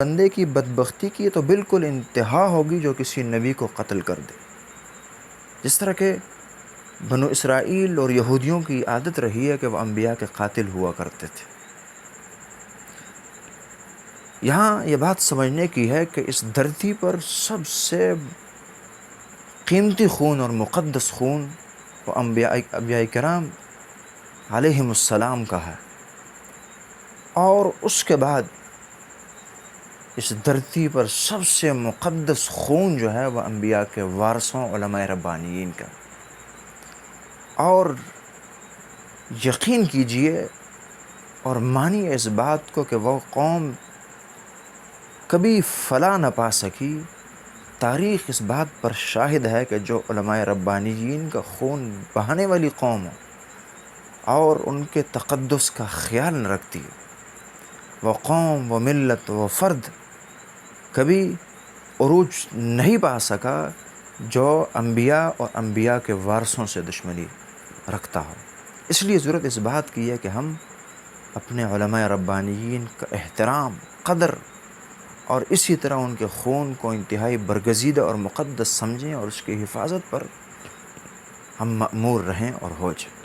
بندے کی بدبختی کی تو بالکل انتہا ہوگی جو کسی نبی کو قتل کر دے. جس طرح کہ بنو اسرائیل اور یہودیوں کی عادت رہی ہے کہ وہ انبیاء کے قاتل ہوا کرتے تھے. یہاں یہ بات سمجھنے کی ہے کہ اس دھرتی پر سب سے قیمتی خون اور مقدس خون وہ انبیاء کرام علیہم السلام کا ہے، اور اس کے بعد اس دھرتی پر سب سے مقدس خون جو ہے وہ انبیاء کے وارثوں علماء ربانیین کا. اور یقین کیجئے اور مانیے اس بات کو کہ وہ قوم کبھی فلاح نہ پا سکی. تاریخ اس بات پر شاہد ہے کہ جو علماء ربانیین کا خون بہانے والی قوم ہو اور ان کے تقدس کا خیال نہ رکھتی ہو، وہ قوم، وہ ملت، وہ فرد کبھی عروج نہیں پا سکا جو انبیاء اور انبیاء کے وارثوں سے دشمنی رکھتا ہو. اس لیے ضرورت اس بات کی ہے کہ ہم اپنے علماء ربانیین کا احترام، قدر اور اسی طرح ان کے خون کو انتہائی برگزیدہ اور مقدس سمجھیں اور اس کی حفاظت پر ہم مأمور رہیں اور ہو جائیں.